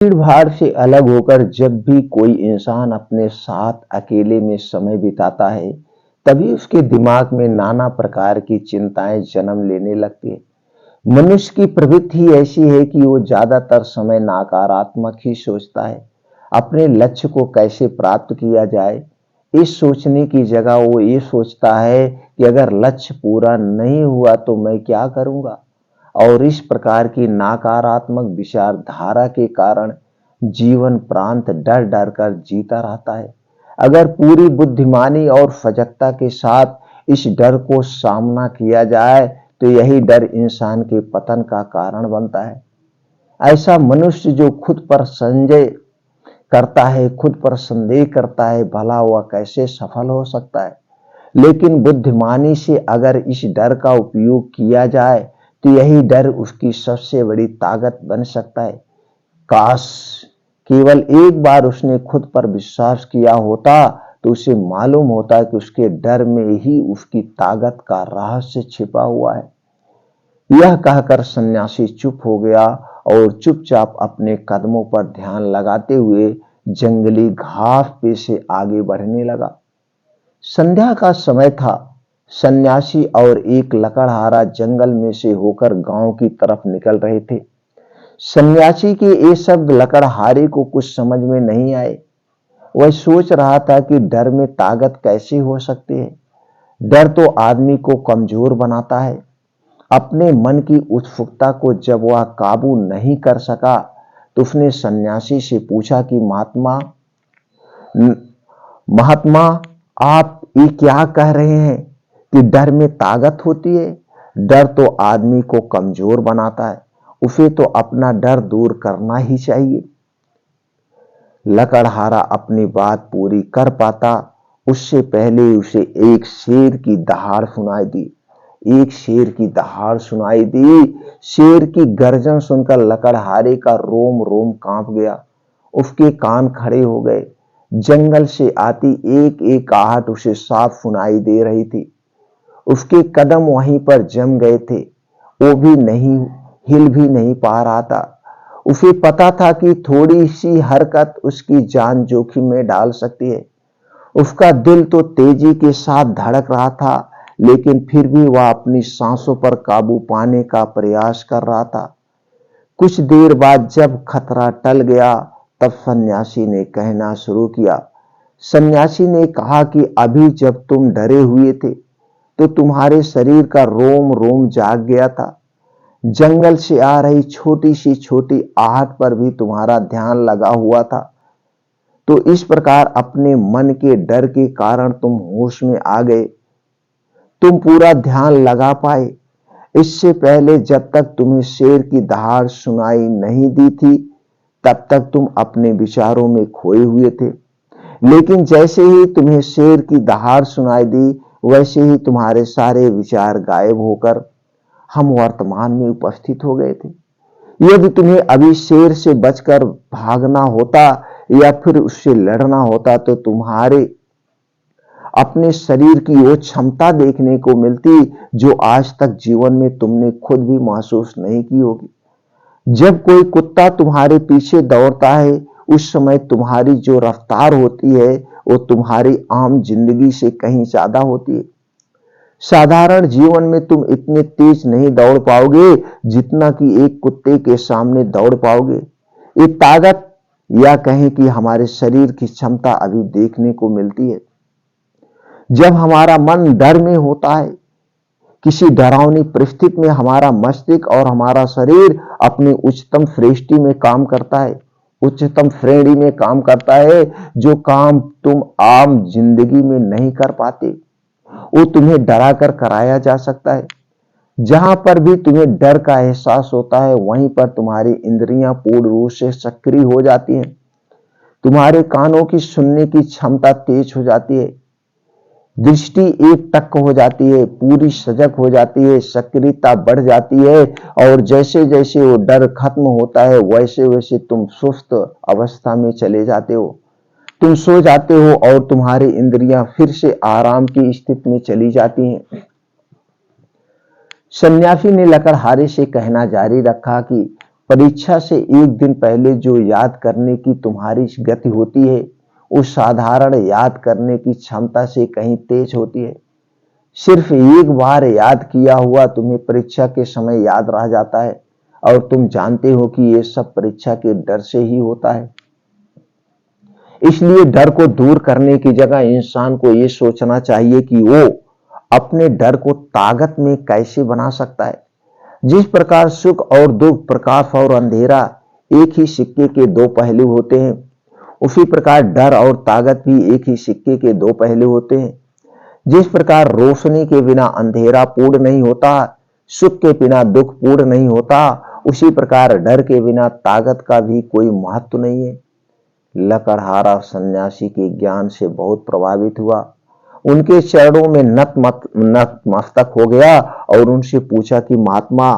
भीड़ भाड़ से अलग होकर जब भी कोई इंसान अपने साथ अकेले में समय बिताता है, तभी उसके दिमाग में नाना प्रकार की चिंताएं जन्म लेने लगती है। मनुष्य की प्रवृत्ति ही ऐसी है कि वो ज्यादातर समय नकारात्मक ही सोचता है। अपने लक्ष्य को कैसे प्राप्त किया जाए, इस सोचने की जगह वो ये सोचता है कि अगर लक्ष्य पूरा नहीं हुआ तो मैं क्या करूंगा। और इस प्रकार की नकारात्मक विचारधारा के कारण जीवन प्रांत डर डर कर जीता रहता है। अगर पूरी बुद्धिमानी और सजगता के साथ इस डर को सामना किया जाए तो यही डर इंसान के पतन का कारण बनता है। ऐसा मनुष्य जो खुद पर संजय करता है, खुद पर संदेह करता है, भला वह कैसे सफल हो सकता है। लेकिन बुद्धिमानी से अगर इस डर का उपयोग किया जाए तो यही डर उसकी सबसे बड़ी ताकत बन सकता है। काश केवल एक बार उसने खुद पर विश्वास किया होता तो उसे मालूम होता कि उसके डर में ही उसकी ताकत का रहस्य छिपा हुआ है। यह कहकर सन्यासी चुप हो गया और चुपचाप अपने कदमों पर ध्यान लगाते हुए जंगली घास पे से आगे बढ़ने लगा। संध्या का समय था। सन्यासी और एक लकड़हारा जंगल में से होकर गांव की तरफ निकल रहे थे। सन्यासी के ये शब्द लकड़हारे को कुछ समझ में नहीं आए। वह सोच रहा था कि डर में ताकत कैसे हो सकती है। डर तो आदमी को कमजोर बनाता है। अपने मन की उत्सुकता को जब वह काबू नहीं कर सका तो उसने सन्यासी से पूछा कि महात्मा महात्मा आप ये क्या कह रहे हैं कि डर में ताकत होती है। डर तो आदमी को कमजोर बनाता है, उसे तो अपना डर दूर करना ही चाहिए। लकड़हारा अपनी बात पूरी कर पाता उससे पहले उसे एक शेर की दहाड़ सुनाई दी। एक शेर की दहाड़ सुनाई दी। शेर की गर्जन सुनकर लकड़हारे का रोम रोम कांप गया। उसके कान खड़े हो गए। जंगल से आती एक एक आहट उसे साफ सुनाई दे रही थी। उसके कदम वहीं पर जम गए थे। वो भी नहीं हिल भी नहीं पा रहा था। उसे पता था कि थोड़ी सी हरकत उसकी जान जोखिम में डाल सकती है। उसका दिल तो तेजी के साथ धड़क रहा था, लेकिन फिर भी वह अपनी सांसों पर काबू पाने का प्रयास कर रहा था। कुछ देर बाद जब खतरा टल गया तब सन्यासी ने कहना शुरू किया। सन्यासी ने कहा कि अभी जब तुम डरे हुए थे तो तुम्हारे शरीर का रोम रोम जाग गया था। जंगल से आ रही छोटी सी छोटी आहट पर भी तुम्हारा ध्यान लगा हुआ था। तो इस प्रकार अपने मन के डर के कारण तुम होश में आ गए। तुम पूरा ध्यान लगा पाए। इससे पहले जब तक तुम्हें शेर की दहाड़ सुनाई नहीं दी थी तब तक तुम अपने विचारों में खोए हुए थे। लेकिन जैसे ही तुम्हें शेर की दहाड़ सुनाई दी वैसे ही तुम्हारे सारे विचार गायब होकर हम वर्तमान में उपस्थित हो गए थे। यदि तुम्हें अभी शेर से बचकर भागना होता या फिर उससे लड़ना होता तो तुम्हारे अपने शरीर की वो क्षमता देखने को मिलती जो आज तक जीवन में तुमने खुद भी महसूस नहीं की होगी। जब कोई कुत्ता तुम्हारे पीछे दौड़ता है उस समय तुम्हारी जो रफ्तार होती है वो तुम्हारी आम जिंदगी से कहीं ज्यादा होती है। साधारण जीवन में तुम इतने तेज नहीं दौड़ पाओगे जितना कि एक कुत्ते के सामने दौड़ पाओगे। ये ताकत या कहें कि हमारे शरीर की क्षमता अभी देखने को मिलती है। जब हमारा मन डर में होता है, किसी डरावनी परिस्थिति में हमारा मस्तिष्क और हमारा शरीर अपनी उच्चतम श्रेष्ठी में काम करता है, उच्चतम श्रेणी में काम करता है। जो काम तुम आम जिंदगी में नहीं कर पाते वो तुम्हें डरा कर कराया जा सकता है। जहां पर भी तुम्हें डर का एहसास होता है वहीं पर तुम्हारी इंद्रियां पूर्ण रूप से सक्रिय हो जाती हैं। तुम्हारे कानों की सुनने की क्षमता तेज हो जाती है। दृष्टि एक टक हो जाती है, पूरी सजग हो जाती है, सक्रियता बढ़ जाती है। और जैसे जैसे वो डर खत्म होता है वैसे वैसे तुम सुस्त अवस्था में चले जाते हो। तुम सो जाते हो और तुम्हारी इंद्रियां फिर से आराम की स्थिति में चली जाती हैं। सन्यासी ने लकड़हारे से कहना जारी रखा कि परीक्षा से एक दिन पहले जो याद करने की तुम्हारी गति होती है, उस साधारण याद करने की क्षमता से कहीं तेज होती है। सिर्फ एक बार याद किया हुआ तुम्हें परीक्षा के समय याद रह जाता है, और तुम जानते हो कि ये सब परीक्षा के डर से ही होता है। इसलिए डर को दूर करने की जगह इंसान को ये सोचना चाहिए कि वो अपने डर को ताकत में कैसे बना सकता है। जिस प्रकार सुख और दुख, प्रकाश और अंधेरा एक ही सिक्के के दो पहलू होते हैं, उसी प्रकार डर और ताकत भी एक ही सिक्के के दो पहलू होते हैं। जिस प्रकार रोशनी के बिना अंधेरा पूर्ण नहीं होता, सुख के बिना दुख पूर्ण नहीं होता, उसी प्रकार डर के बिना ताकत का भी कोई महत्व नहीं है। लकड़हारा सन्यासी के ज्ञान से बहुत प्रभावित हुआ, उनके चरणों में नतमस्तक हो गया और उनसे पूछा कि महात्मा,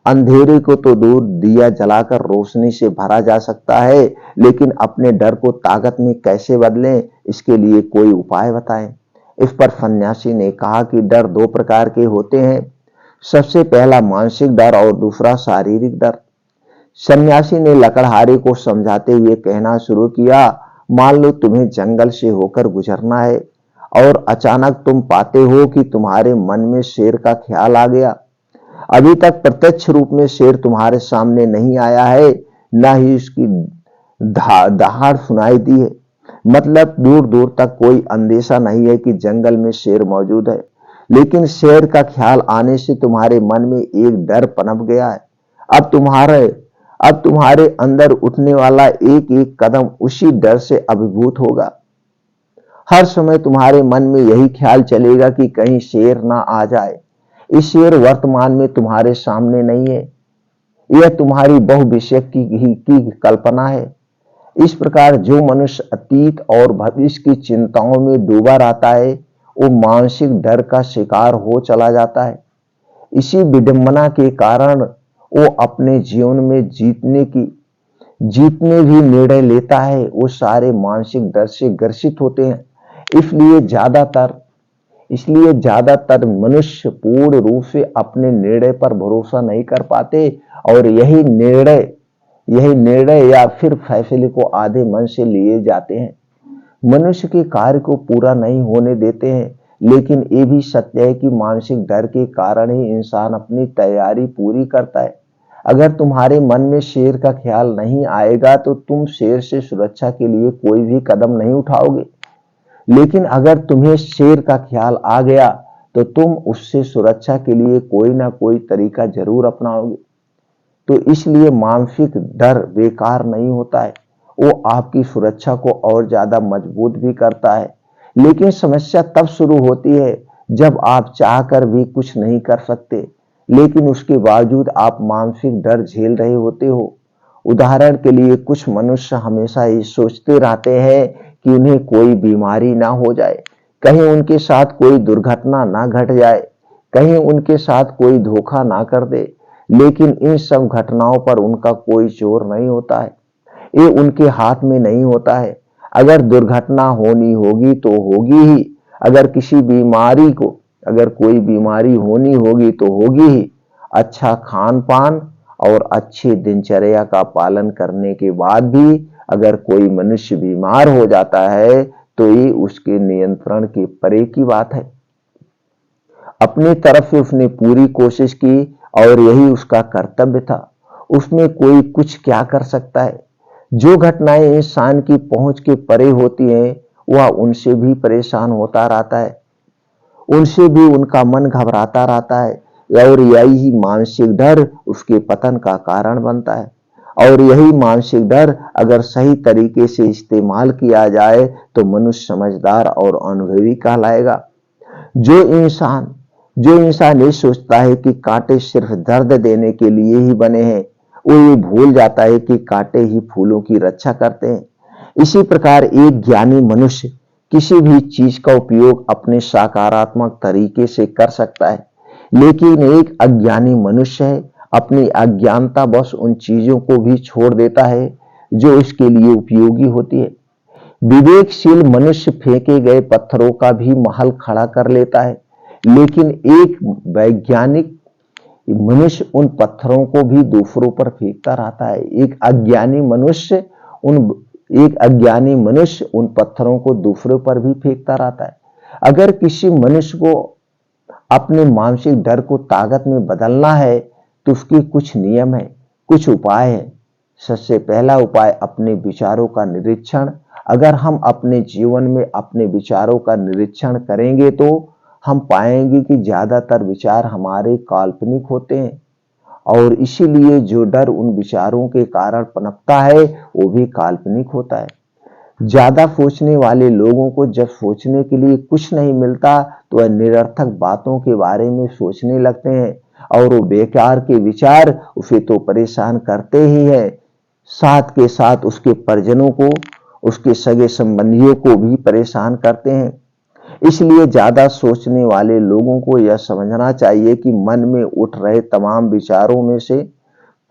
अंधेरे को तो दूर दिया जलाकर रोशनी से भरा जा सकता है, लेकिन अपने डर को ताकत में कैसे बदलें, इसके लिए कोई उपाय बताएं। इस पर सन्यासी ने कहा कि डर दो प्रकार के होते हैं, सबसे पहला मानसिक डर और दूसरा शारीरिक डर। सन्यासी ने लकड़हारे को समझाते हुए कहना शुरू किया, मान लो तुम्हें जंगल से होकर गुजरना है और अचानक तुम पाते हो कि तुम्हारे मन में शेर का ख्याल आ गया। अभी तक प्रत्यक्ष रूप में शेर तुम्हारे सामने नहीं आया है, न ही उसकी दहाड़ सुनाई दी है, मतलब दूर दूर तक कोई अंदेशा नहीं है कि जंगल में शेर मौजूद है, लेकिन शेर का ख्याल आने से तुम्हारे मन में एक डर पनप गया है। अब तुम्हारे अंदर उठने वाला एक एक कदम उसी डर से अभिभूत होगा। हर समय तुम्हारे मन में यही ख्याल चलेगा कि कहीं शेर ना आ जाए। इस शेर वर्तमान में तुम्हारे सामने नहीं है, यह तुम्हारी बहुविषय की कल्पना है। इस प्रकार जो मनुष्य अतीत और भविष्य की चिंताओं में डूबा रहता है, वो मानसिक डर का शिकार हो चला जाता है। इसी विडंबना के कारण वो अपने जीवन में जीतने भी निर्णय लेता है, वो सारे मानसिक डर से ग्रसित होते हैं। इसलिए ज्यादातर मनुष्य पूर्ण रूप से अपने निर्णय पर भरोसा नहीं कर पाते, और यही निर्णय या फिर फैसले को आधे मन से लिए जाते हैं, मनुष्य के कार्य को पूरा नहीं होने देते हैं। लेकिन ये भी सत्य है कि मानसिक डर के कारण ही इंसान अपनी तैयारी पूरी करता है। अगर तुम्हारे मन में शेर का ख्याल नहीं आएगा तो तुम शेर से सुरक्षा के लिए कोई भी कदम नहीं उठाओगे, लेकिन अगर तुम्हें शेर का ख्याल आ गया तो तुम उससे सुरक्षा के लिए कोई ना कोई तरीका जरूर अपनाओगे। तो इसलिए मानसिक डर बेकार नहीं होता है, वो आपकी सुरक्षा को और ज्यादा मजबूत भी करता है। लेकिन समस्या तब शुरू होती है जब आप चाहकर भी कुछ नहीं कर सकते, लेकिन उसके बावजूद आप मानसिक डर झेल रहे होते हो। उदाहरण के लिए कुछ मनुष्य हमेशा ये सोचते रहते हैं कि उन्हें कोई बीमारी ना हो जाए, कहीं उनके साथ कोई दुर्घटना ना घट जाए, कहीं उनके साथ कोई धोखा ना कर दे। लेकिन इन सब घटनाओं पर उनका कोई जोर नहीं होता है, ये उनके हाथ में नहीं होता है। अगर दुर्घटना होनी होगी तो होगी ही, अगर कोई बीमारी होनी होगी तो होगी ही। अच्छा खान पान और अच्छी दिनचर्या का पालन करने के बाद भी अगर कोई मनुष्य बीमार हो जाता है तो ये उसके नियंत्रण के परे की बात है। अपनी तरफ से उसने पूरी कोशिश की और यही उसका कर्तव्य था, उसमें कोई कुछ क्या कर सकता है। जो घटनाएं इंसान की पहुंच के परे होती हैं, वह उनसे भी परेशान होता रहता है, उनसे भी उनका मन घबराता रहता है, और यही मानसिक डर उसके पतन का कारण बनता है। और यही मानसिक डर अगर सही तरीके से इस्तेमाल किया जाए तो मनुष्य समझदार और अनुभवी कहलाएगा। जो इंसान ये सोचता है कि कांटे सिर्फ दर्द देने के लिए ही बने हैं, वो ये भूल जाता है कि कांटे ही फूलों की रक्षा करते हैं। इसी प्रकार एक ज्ञानी मनुष्य किसी भी चीज का उपयोग अपने सकारात्मक तरीके से कर सकता है, लेकिन एक अज्ञानी मनुष्य है अपनी अज्ञानता बस उन चीजों को भी छोड़ देता है जो इसके लिए उपयोगी होती है। विवेकशील मनुष्य फेंके गए पत्थरों का भी महल खड़ा कर लेता है, लेकिन एक मनुष्य उन पत्थरों को भी दूसरों पर फेंकता रहता है। एक अज्ञानी मनुष्य उन पत्थरों को दूसरों पर भी फेंकता रहता है। अगर किसी मनुष्य को अपने मानसिक डर को ताकत में बदलना है तो उसके कुछ नियम है, कुछ उपाय है। सबसे पहला उपाय अपने विचारों का निरीक्षण। अगर हम अपने जीवन में अपने विचारों का निरीक्षण करेंगे तो हम पाएंगे कि ज्यादातर विचार हमारे काल्पनिक होते हैं, और इसीलिए जो डर उन विचारों के कारण पनपता है वो भी काल्पनिक होता है। ज्यादा सोचने वाले लोगों को जब सोचने के लिए कुछ नहीं मिलता तो वह निरर्थक बातों के बारे में सोचने लगते हैं, और वो बेकार के विचार उसे तो परेशान करते ही हैं, साथ के साथ उसके परिजनों को, उसके सगे संबंधियों को भी परेशान करते हैं। इसलिए ज्यादा सोचने वाले लोगों को यह समझना चाहिए कि मन में उठ रहे तमाम विचारों में से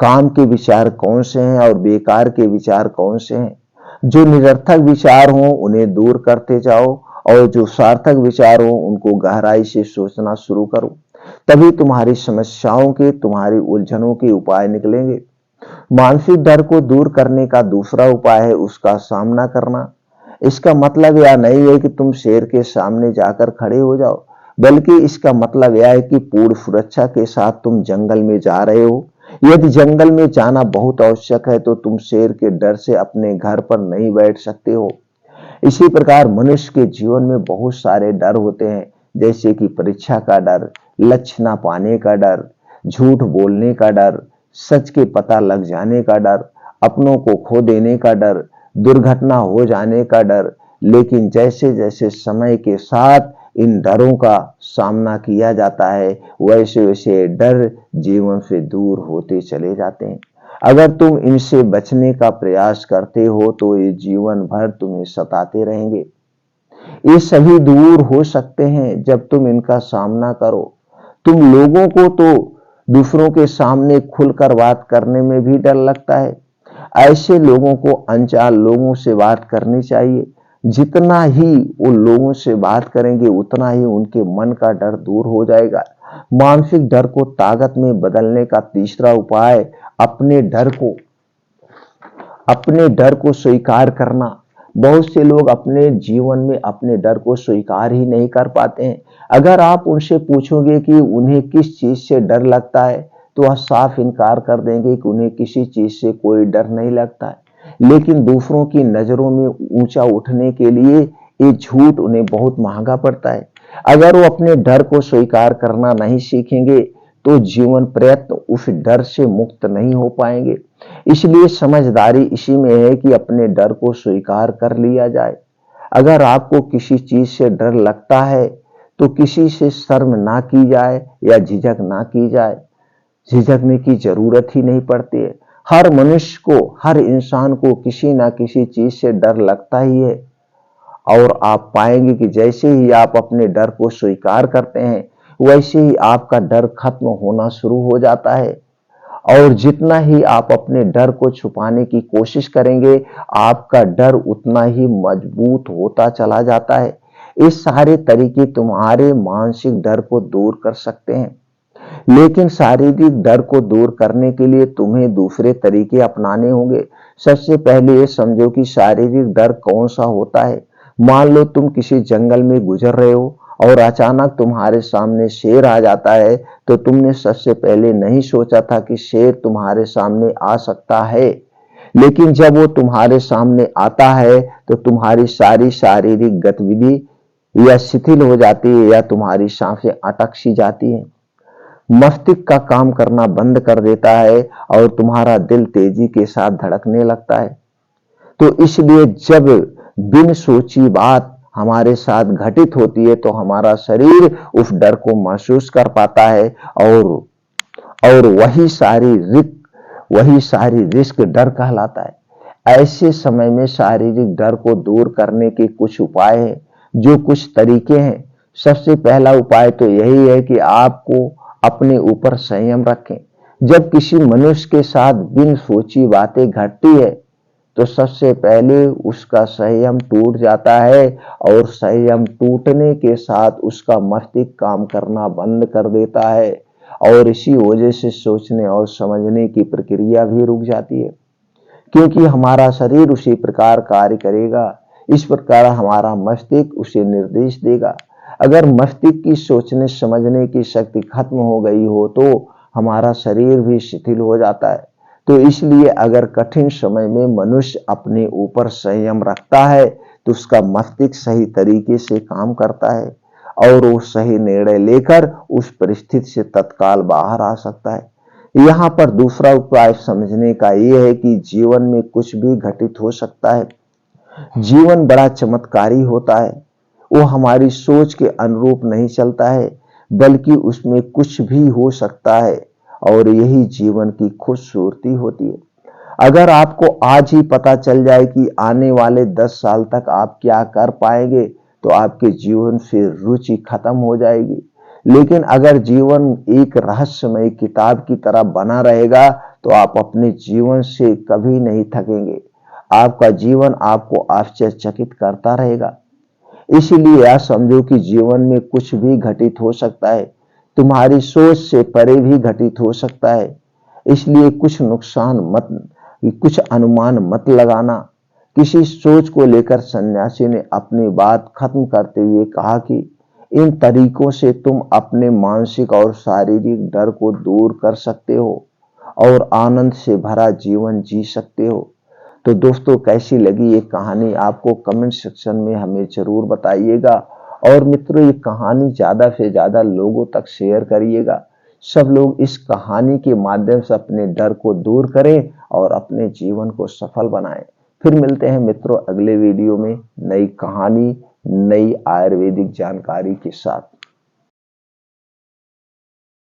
काम के विचार कौन से हैं और बेकार के विचार कौन से हैं। जो निरर्थक विचार हों उन्हें दूर करते जाओ, और जो सार्थक विचार हों उनको गहराई से सोचना शुरू करो। तभी तुम्हारी समस्याओं के, तुम्हारी उलझनों के उपाय निकलेंगे। मानसिक डर को दूर करने का दूसरा उपाय है उसका सामना करना। इसका मतलब यह नहीं है कि तुम शेर के सामने जाकर खड़े हो जाओ, बल्कि इसका मतलब यह है कि पूर्ण सुरक्षा के साथ तुम जंगल में जा रहे हो। यदि जंगल में जाना बहुत आवश्यक है तो तुम शेर के डर से अपने घर पर नहीं बैठ सकते हो। इसी प्रकार मनुष्य के जीवन में बहुत सारे डर होते हैं, जैसे कि परीक्षा का डर, लक्ष्य ना पाने का डर, झूठ बोलने का डर, सच के पता लग जाने का डर, अपनों को खो देने का डर, दुर्घटना हो जाने का डर। लेकिन जैसे जैसे समय के साथ इन डरों का सामना किया जाता है वैसे वैसे डर जीवन से दूर होते चले जाते हैं। अगर तुम इनसे बचने का प्रयास करते हो तो ये जीवन भर तुम्हें सताते रहेंगे। ये सभी दूर हो सकते हैं जब तुम इनका सामना करो। तुम लोगों को तो दूसरों के सामने खुलकर बात करने में भी डर लगता है। ऐसे लोगों को अनजान लोगों से बात करनी चाहिए। जितना ही वो लोगों से बात करेंगे उतना ही उनके मन का डर दूर हो जाएगा। मानसिक डर को ताकत में बदलने का तीसरा उपाय अपने डर को स्वीकार करना। बहुत से लोग अपने जीवन में अपने डर को स्वीकार ही नहीं कर पाते हैं। अगर आप उनसे पूछोगे कि उन्हें किस चीज से डर लगता है तो वह साफ इनकार कर देंगे कि उन्हें किसी चीज से कोई डर नहीं लगता है। लेकिन दूसरों की नजरों में ऊंचा उठने के लिए ये झूठ उन्हें बहुत महंगा पड़ता है। अगर वो अपने डर को स्वीकार करना नहीं सीखेंगे तो जीवन प्रयत्न उस डर से मुक्त नहीं हो पाएंगे। इसलिए समझदारी इसी में है कि अपने डर को स्वीकार कर लिया जाए। अगर आपको किसी चीज से डर लगता है तो किसी से शर्म ना की जाए या झिझक ना की जाए। झिझकने की जरूरत ही नहीं पड़ती है। हर मनुष्य को, हर इंसान को किसी ना किसी चीज से डर लगता ही है, और आप पाएंगे कि जैसे ही आप अपने डर को स्वीकार करते हैं वैसे ही आपका डर खत्म होना शुरू हो जाता है। और जितना ही आप अपने डर को छुपाने की कोशिश करेंगे आपका डर उतना ही मजबूत होता चला जाता है। ये सारे तरीके तुम्हारे मानसिक डर को दूर कर सकते हैं। लेकिन शारीरिक डर को दूर करने के लिए तुम्हें दूसरे तरीके अपनाने होंगे। सबसे पहले ये समझो कि शारीरिक डर कौन सा होता है। मान लो तुम किसी जंगल में गुजर रहे हो और अचानक तुम्हारे सामने शेर आ जाता है, तो तुमने सबसे पहले नहीं सोचा था कि शेर तुम्हारे सामने आ सकता है। लेकिन जब वो तुम्हारे सामने आता है तो तुम्हारी सारी शारीरिक गतिविधि या शिथिल हो जाती है या तुम्हारी सांसें अटक सी जाती है, मस्तिष्क का काम करना बंद कर देता है और तुम्हारा दिल तेजी के साथ धड़कने लगता है। तो इसलिए जब बिन सोची बात हमारे साथ घटित होती है तो हमारा शरीर उस डर को महसूस कर पाता है, और वही सारी रिस्क डर कहलाता है। ऐसे समय में शारीरिक डर को दूर करने के कुछ उपाय हैं, जो कुछ तरीके हैं। सबसे पहला उपाय तो यही है कि आपको अपने ऊपर संयम रखें। जब किसी मनुष्य के साथ बिन सोची बातें घटती है तो सबसे पहले उसका संयम टूट जाता है, और संयम टूटने के साथ उसका मस्तिष्क काम करना बंद कर देता है। और इसी वजह से सोचने और समझने की प्रक्रिया भी रुक जाती है, क्योंकि हमारा शरीर उसी प्रकार कार्य करेगा। इस प्रकार हमारा मस्तिष्क उसे निर्देश देगा। अगर मस्तिष्क की सोचने समझने की शक्ति खत्म हो गई हो तो हमारा शरीर भी शिथिल हो जाता है। तो इसलिए अगर कठिन समय में मनुष्य अपने ऊपर संयम रखता है तो उसका मस्तिष्क सही तरीके से काम करता है और वो सही निर्णय लेकर उस परिस्थिति से तत्काल बाहर आ सकता है। यहाँ पर दूसरा उपाय समझने का यह है कि जीवन में कुछ भी घटित हो सकता है। जीवन बड़ा चमत्कारी होता है, वो हमारी सोच के अनुरूप नहीं चलता है, बल्कि उसमें कुछ भी हो सकता है और यही जीवन की खूबसूरती होती है। अगर आपको आज ही पता चल जाए कि आने वाले 10 साल तक आप क्या कर पाएंगे तो आपके जीवन से रुचि खत्म हो जाएगी। लेकिन अगर जीवन एक रहस्यमय किताब की तरह बना रहेगा तो आप अपने जीवन से कभी नहीं थकेंगे। आपका जीवन आपको आश्चर्यचकित करता रहेगा। इसीलिए यह समझो कि जीवन में कुछ भी घटित हो सकता है, तुम्हारी सोच से परे भी घटित हो सकता है। इसलिए कुछ अनुमान मत लगाना। किसी सोच को लेकर सन्यासी ने अपनी बात खत्म करते हुए कहा कि इन तरीकों से तुम अपने मानसिक और शारीरिक डर को दूर कर सकते हो और आनंद से भरा जीवन जी सकते हो। तो दोस्तों, कैसी लगी ये कहानी आपको कमेंट सेक्शन में हमें जरूर बताइएगा। और मित्रों, ये कहानी ज्यादा से ज्यादा लोगों तक शेयर करिएगा। सब लोग इस कहानी के माध्यम से अपने डर को दूर करें और अपने जीवन को सफल बनाएं। फिर मिलते हैं मित्रों अगले वीडियो में नई कहानी, नई आयुर्वेदिक जानकारी के साथ।